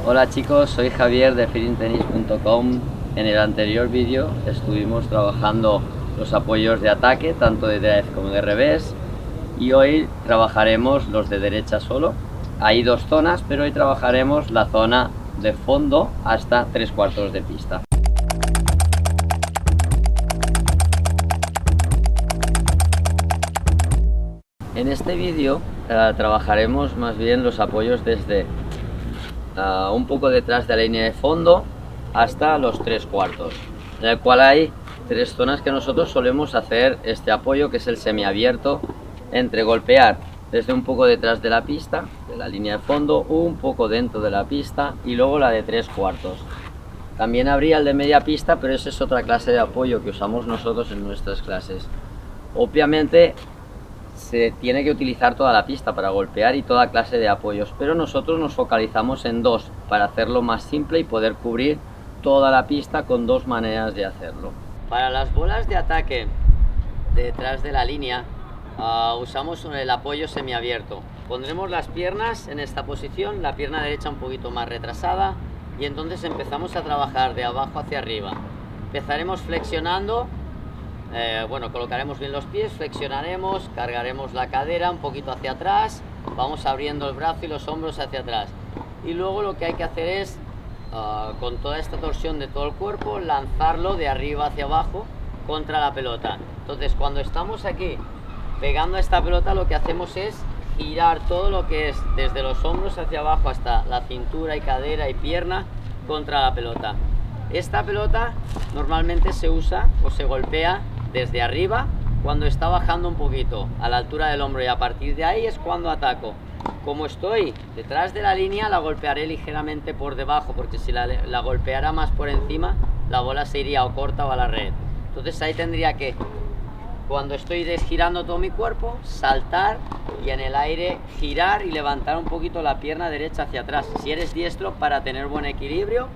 Hola chicos, soy Javier de feedingtennis.com. En el anterior vídeo estuvimos trabajando los apoyos de ataque, tanto de drive como de revés, y hoy trabajaremos los de derecha solo. Hay dos zonas, pero hoy trabajaremos la zona de fondo hasta 3/4 de pista. En este vídeo trabajaremos más bien los apoyos desde un poco detrás de la línea de fondo hasta los 3/4, en el cual hay tres zonas que nosotros solemos hacer este apoyo, que es el semiabierto, entre golpear desde un poco detrás de la pista, de la línea de fondo, un poco dentro de la pista y luego la de 3/4. También habría el de media pista, pero esa es otra clase de apoyo que usamos nosotros en nuestras clases. Obviamente se tiene que utilizar toda la pista para golpear y toda clase de apoyos, pero nosotros nos focalizamos en dos para hacerlo más simple y poder cubrir toda la pista con dos maneras de hacerlo. Para las bolas de ataque detrás de la línea usamos el apoyo semiabierto. Pondremos las piernas en esta posición, la pierna derecha un poquito más retrasada, y entonces empezamos a trabajar de abajo hacia arriba. Empezaremos flexionando. Colocaremos bien los pies, flexionaremos, cargaremos la cadera un poquito hacia atrás, vamos abriendo el brazo y los hombros hacia atrás, y luego lo que hay que hacer es con toda esta torsión de todo el cuerpo lanzarlo de arriba hacia abajo contra la pelota. Entonces cuando estamos aquí pegando a esta pelota, lo que hacemos es girar todo lo que es desde los hombros hacia abajo hasta la cintura y cadera y pierna contra la pelota. Esta pelota normalmente se usa o se golpea desde arriba cuando está bajando un poquito a la altura del hombro, y a partir de ahí es cuando ataco. Como estoy detrás de la línea, la golpearé ligeramente por debajo, porque si la golpeara más por encima, la bola se iría o corta o a la red. Entonces ahí tendría que, cuando estoy desgirando todo mi cuerpo, saltar y en el aire girar y levantar un poquito la pierna derecha hacia atrás, si eres diestro, para tener buen equilibrio,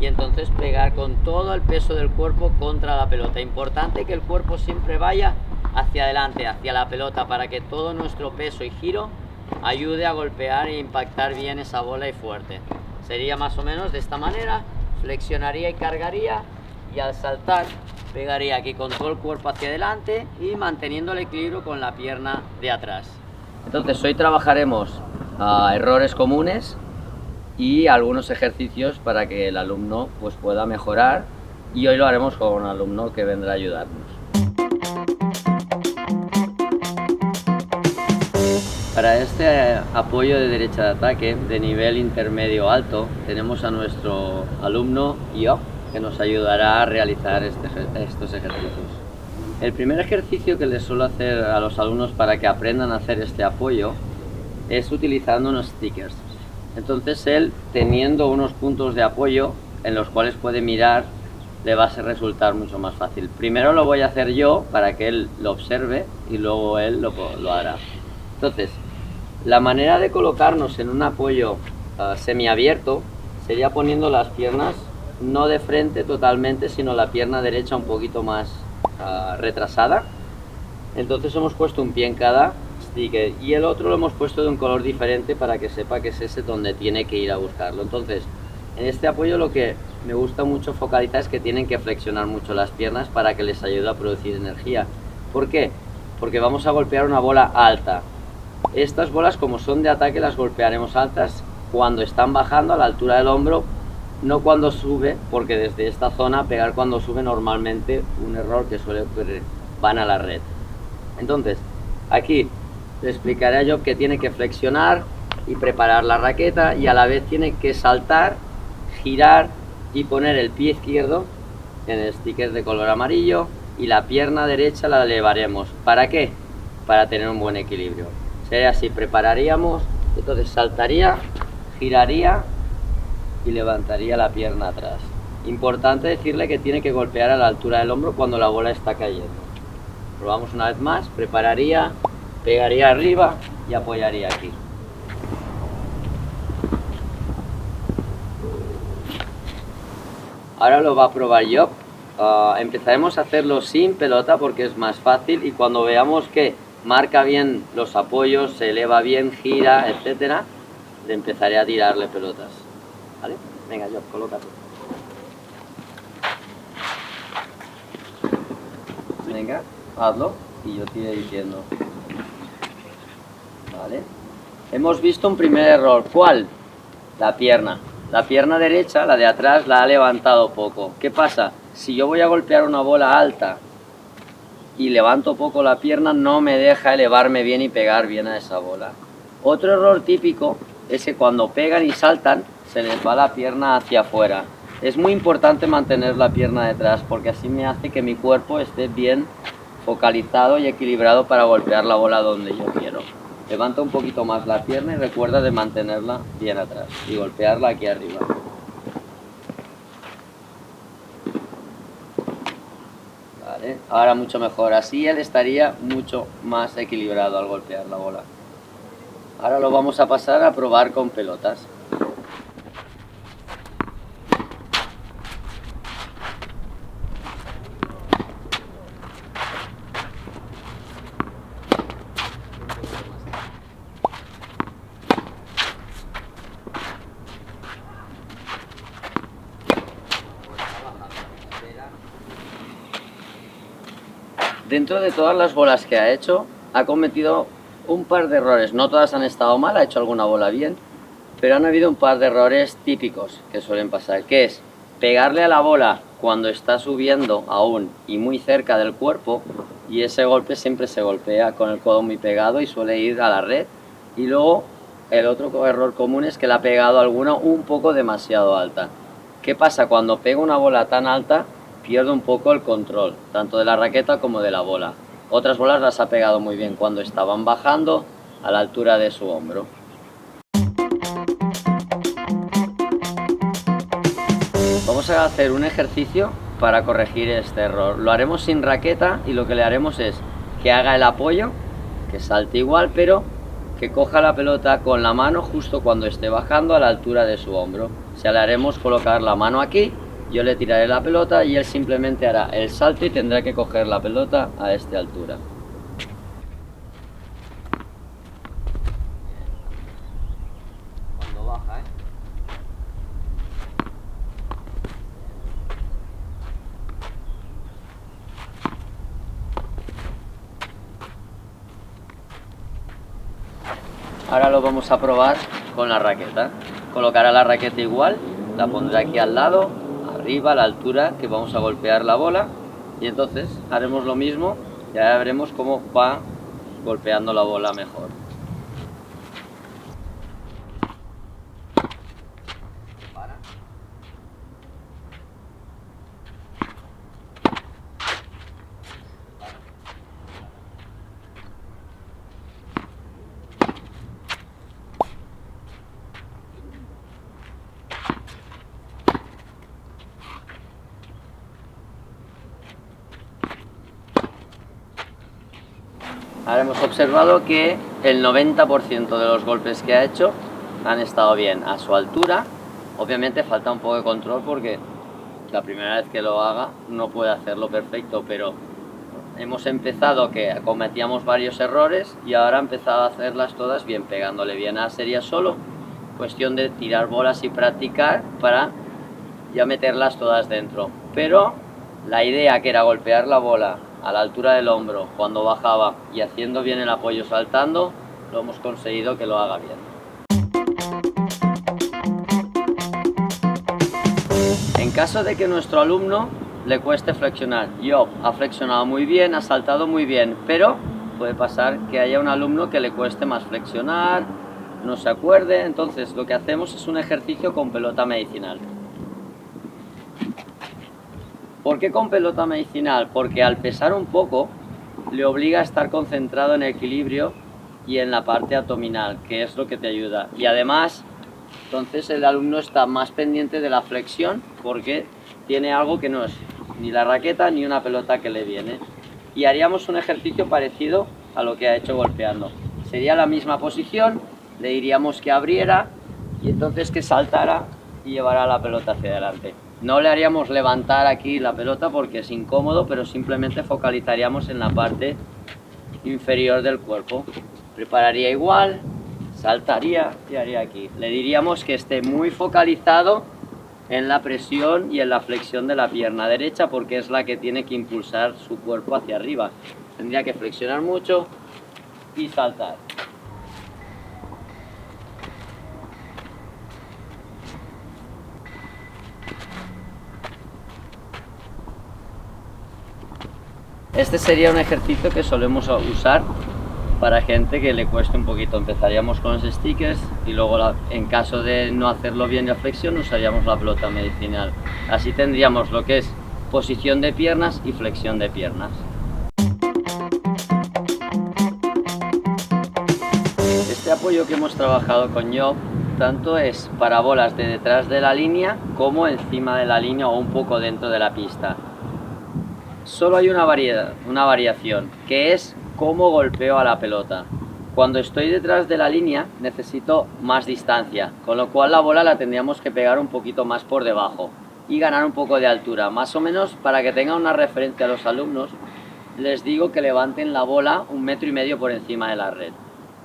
y entonces pegar con todo el peso del cuerpo contra la pelota. Importante que el cuerpo siempre vaya hacia adelante, hacia la pelota, para que todo nuestro peso y giro ayude a golpear e impactar bien esa bola y fuerte. Sería más o menos de esta manera: flexionaría y cargaría, y al saltar pegaría aquí con todo el cuerpo hacia adelante y manteniendo el equilibrio con la pierna de atrás. Entonces hoy trabajaremos errores comunes y algunos ejercicios para que el alumno pueda mejorar, y hoy lo haremos con un alumno que vendrá a ayudarnos. Para este apoyo de derecha de ataque de nivel intermedio alto tenemos a nuestro alumno Job, que nos ayudará a realizar estos ejercicios. El primer ejercicio que les suelo hacer a los alumnos para que aprendan a hacer este apoyo es utilizando unos stickers. Entonces él, teniendo unos puntos de apoyo en los cuales puede mirar, le va a resultar mucho más fácil. Primero lo voy a hacer yo para que él lo observe y luego él lo hará. Entonces, la manera de colocarnos en un apoyo semiabierto sería poniendo las piernas no de frente totalmente, sino la pierna derecha un poquito más retrasada. Entonces hemos puesto un pie en cada sticker y el otro lo hemos puesto de un color diferente para que sepa que es ese donde tiene que ir a buscarlo. Entonces, en este apoyo lo que me gusta mucho focalizar es que tienen que flexionar mucho las piernas para que les ayude a producir energía. ¿Por qué? Porque vamos a golpear una bola alta. Estas bolas, como son de ataque, las golpearemos altas cuando están bajando a la altura del hombro, no cuando sube, porque desde esta zona pegar cuando sube normalmente un error que suele ocurrir, van a la red. Entonces aquí le explicaré a Job que tiene que flexionar y preparar la raqueta, y a la vez tiene que saltar, girar y poner el pie izquierdo en el sticker de color amarillo, y la pierna derecha la elevaremos. ¿Para qué? Para tener un buen equilibrio. Sería así: prepararíamos, entonces saltaría, giraría y levantaría la pierna atrás. Importante decirle que tiene que golpear a la altura del hombro cuando la bola está cayendo. Probamos una vez más: prepararía, pegaría arriba y apoyaría aquí. Ahora lo va a probar Job. Empezaremos a hacerlo sin pelota porque es más fácil, y cuando veamos que marca bien los apoyos, se eleva bien, gira, etcétera, le empezaré a tirarle pelotas. ¿Vale? Venga, yo, colócate. Venga, hazlo y yo te iré diciendo. Vale. Hemos visto un primer error. ¿Cuál? La pierna. La pierna derecha, la de atrás, la ha levantado poco. ¿Qué pasa? Si yo voy a golpear una bola alta y levanto poco la pierna, no me deja elevarme bien y pegar bien a esa bola. Otro error típico es que cuando pegan y saltan, se les va la pierna hacia afuera. Es muy importante mantener la pierna detrás porque así me hace que mi cuerpo esté bien focalizado y equilibrado para golpear la bola donde yo quiero. Levanta un poquito más la pierna y recuerda de mantenerla bien atrás y golpearla aquí arriba. Vale, ahora mucho mejor, así él estaría mucho más equilibrado al golpear la bola. Ahora lo vamos a pasar a probar con pelotas. Dentro de todas las bolas que ha hecho, ha cometido un par de errores. No todas han estado mal, ha hecho alguna bola bien, pero han habido un par de errores típicos que suelen pasar, que es pegarle a la bola cuando está subiendo aún y muy cerca del cuerpo, y ese golpe siempre se golpea con el codo muy pegado y suele ir a la red. Y luego el otro error común es que le ha pegado alguna un poco demasiado alta. ¿Qué pasa? Cuando pega una bola tan alta, pierde un poco el control, tanto de la raqueta como de la bola. Otras bolas las ha pegado muy bien cuando estaban bajando a la altura de su hombro. Vamos a hacer un ejercicio para corregir este error. Lo haremos sin raqueta y lo que le haremos es que haga el apoyo, que salte igual, pero que coja la pelota con la mano justo cuando esté bajando a la altura de su hombro. O sea, le haremos colocar la mano aquí, yo le tiraré la pelota y él simplemente hará el salto y tendrá que coger la pelota a esta altura. Cuando baja, Ahora lo vamos a probar con la raqueta. Colocará la raqueta igual, la pondrá aquí al lado, arriba, a la altura que vamos a golpear la bola, y entonces haremos lo mismo y ahora veremos cómo va golpeando la bola mejor. Ahora hemos observado que el 90% de los golpes que ha hecho han estado bien a su altura. Obviamente falta un poco de control porque la primera vez que lo haga no puede hacerlo perfecto, pero hemos empezado que cometíamos varios errores y ahora ha empezado a hacerlas todas bien, pegándole bien. Ahora sería solo cuestión de tirar bolas y practicar para ya meterlas todas dentro. Pero la idea que era golpear la bola a la altura del hombro cuando bajaba y haciendo bien el apoyo saltando, lo hemos conseguido que lo haga bien. En caso de que nuestro alumno le cueste flexionar, Job ha flexionado muy bien, ha saltado muy bien, pero puede pasar que haya un alumno que le cueste más flexionar, no se acuerde, entonces lo que hacemos es un ejercicio con pelota medicinal. ¿Por qué con pelota medicinal? Porque al pesar un poco le obliga a estar concentrado en el equilibrio y en la parte abdominal, que es lo que te ayuda. Y además, entonces el alumno está más pendiente de la flexión porque tiene algo que no es ni la raqueta ni una pelota que le viene. Y haríamos un ejercicio parecido a lo que ha hecho golpeando. Sería la misma posición, le diríamos que abriera y entonces que saltara y llevara la pelota hacia adelante. No le haríamos levantar aquí la pelota porque es incómodo, pero simplemente focalizaríamos en la parte inferior del cuerpo. Prepararía igual, saltaría y haría aquí. Le diríamos que esté muy focalizado en la presión y en la flexión de la pierna derecha, porque es la que tiene que impulsar su cuerpo hacia arriba. Tendría que flexionar mucho y saltar. Este sería un ejercicio que solemos usar para gente que le cueste un poquito. Empezaríamos con los stickers y luego en caso de no hacerlo bien la flexión usaríamos la pelota medicinal. Así tendríamos lo que es posición de piernas y flexión de piernas. Este apoyo que hemos trabajado con Job tanto es para bolas de detrás de la línea como encima de la línea o un poco dentro de la pista. Solo hay una variación, que es cómo golpeo a la pelota. Cuando estoy detrás de la línea necesito más distancia, con lo cual la bola la tendríamos que pegar un poquito más por debajo y ganar un poco de altura. Más o menos, para que tengan una referencia a los alumnos, les digo que levanten la bola 1,5 metros por encima de la red.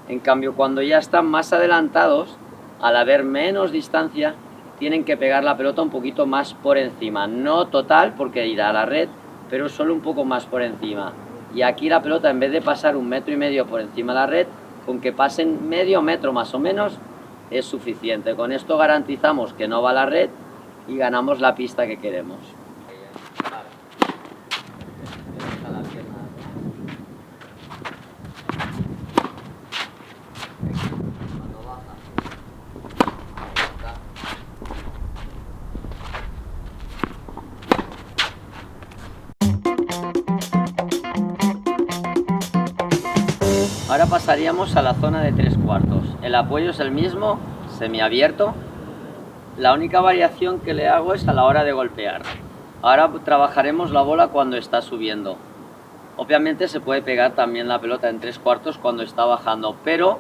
En cambio, cuando ya están más adelantados, al haber menos distancia, tienen que pegar la pelota un poquito más por encima. No total, porque irá a la red, pero solo un poco más por encima. Y aquí la pelota, en vez de pasar 1,5 metros por encima de la red, con que pasen medio metro más o menos, es suficiente. Con esto garantizamos que no va a la red y ganamos la pista que queremos. Ahora pasaríamos a la zona de 3/4. El apoyo es el mismo, semiabierto. La única variación que le hago es a la hora de golpear. Ahora trabajaremos la bola cuando está subiendo. Obviamente se puede pegar también la pelota en 3/4 cuando está bajando, pero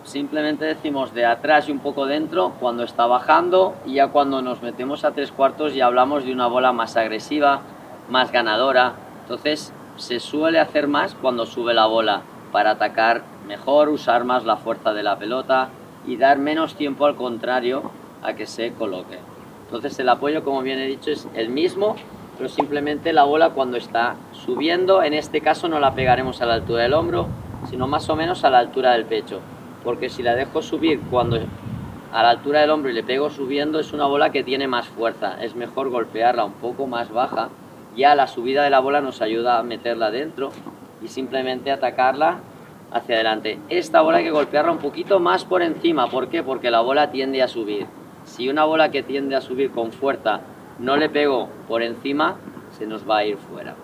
simplemente decimos de atrás y un poco dentro cuando está bajando, y ya cuando nos metemos a 3/4 ya hablamos de una bola más agresiva, más ganadora. Entonces se suele hacer más cuando sube la bola, para atacar mejor, usar más la fuerza de la pelota y dar menos tiempo al contrario a que se coloque. Entonces el apoyo, como bien he dicho, es el mismo, pero simplemente la bola cuando está subiendo, en este caso no la pegaremos a la altura del hombro, sino más o menos a la altura del pecho, porque si la dejo subir cuando a la altura del hombro y le pego subiendo, es una bola que tiene más fuerza. Es mejor golpearla un poco más baja, ya la subida de la bola nos ayuda a meterla dentro y simplemente atacarla hacia adelante. Esta bola hay que golpearla un poquito más por encima. ¿Por qué? Porque la bola tiende a subir. Si una bola que tiende a subir con fuerza no le pego por encima, se nos va a ir fuera.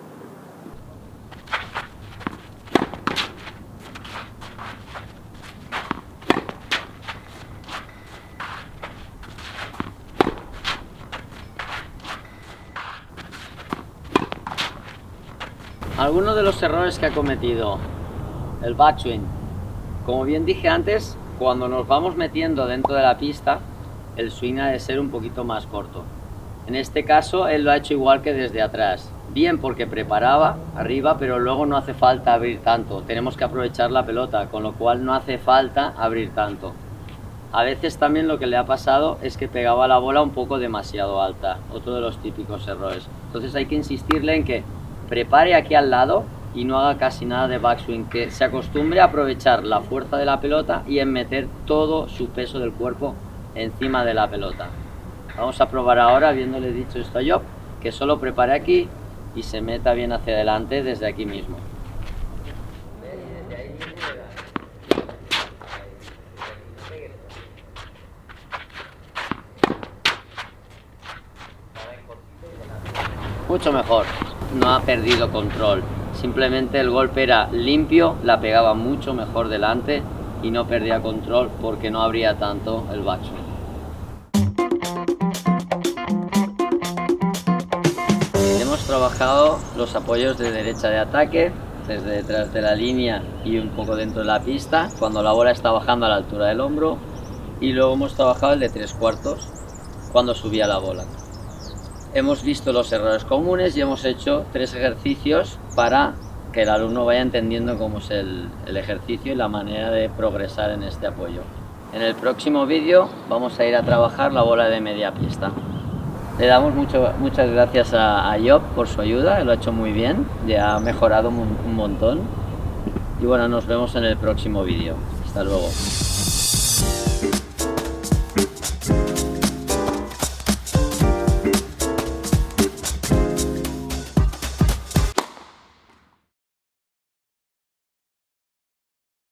Algunos de los errores que ha cometido el backswing. Como bien dije antes, cuando nos vamos metiendo dentro de la pista, el swing ha de ser un poquito más corto. En este caso, él lo ha hecho igual que desde atrás. Bien porque preparaba arriba, pero luego no hace falta abrir tanto. Tenemos que aprovechar la pelota, con lo cual no hace falta abrir tanto. A veces también lo que le ha pasado es que pegaba la bola un poco demasiado alta. Otro de los típicos errores. Entonces hay que insistirle en que prepare aquí al lado y no haga casi nada de backswing, que se acostumbre a aprovechar la fuerza de la pelota y en meter todo su peso del cuerpo encima de la pelota. Vamos a probar ahora, habiéndole dicho esto a Job, que solo prepare aquí y se meta bien hacia adelante desde aquí mismo. Mucho mejor, no ha perdido control, simplemente el golpe era limpio, la pegaba mucho mejor delante y no perdía control porque no abría tanto el backswing. Hemos trabajado los apoyos de derecha de ataque, desde detrás de la línea y un poco dentro de la pista, cuando la bola está bajando a la altura del hombro, y luego hemos trabajado el de 3/4 cuando subía la bola. Hemos visto los errores comunes y hemos hecho 3 ejercicios para que el alumno vaya entendiendo cómo es el ejercicio y la manera de progresar en este apoyo. En el próximo vídeo vamos a ir a trabajar la bola de media pista. Le damos muchas gracias a Job por su ayuda, lo ha hecho muy bien, ya ha mejorado un montón. Y bueno, nos vemos en el próximo vídeo. Hasta luego.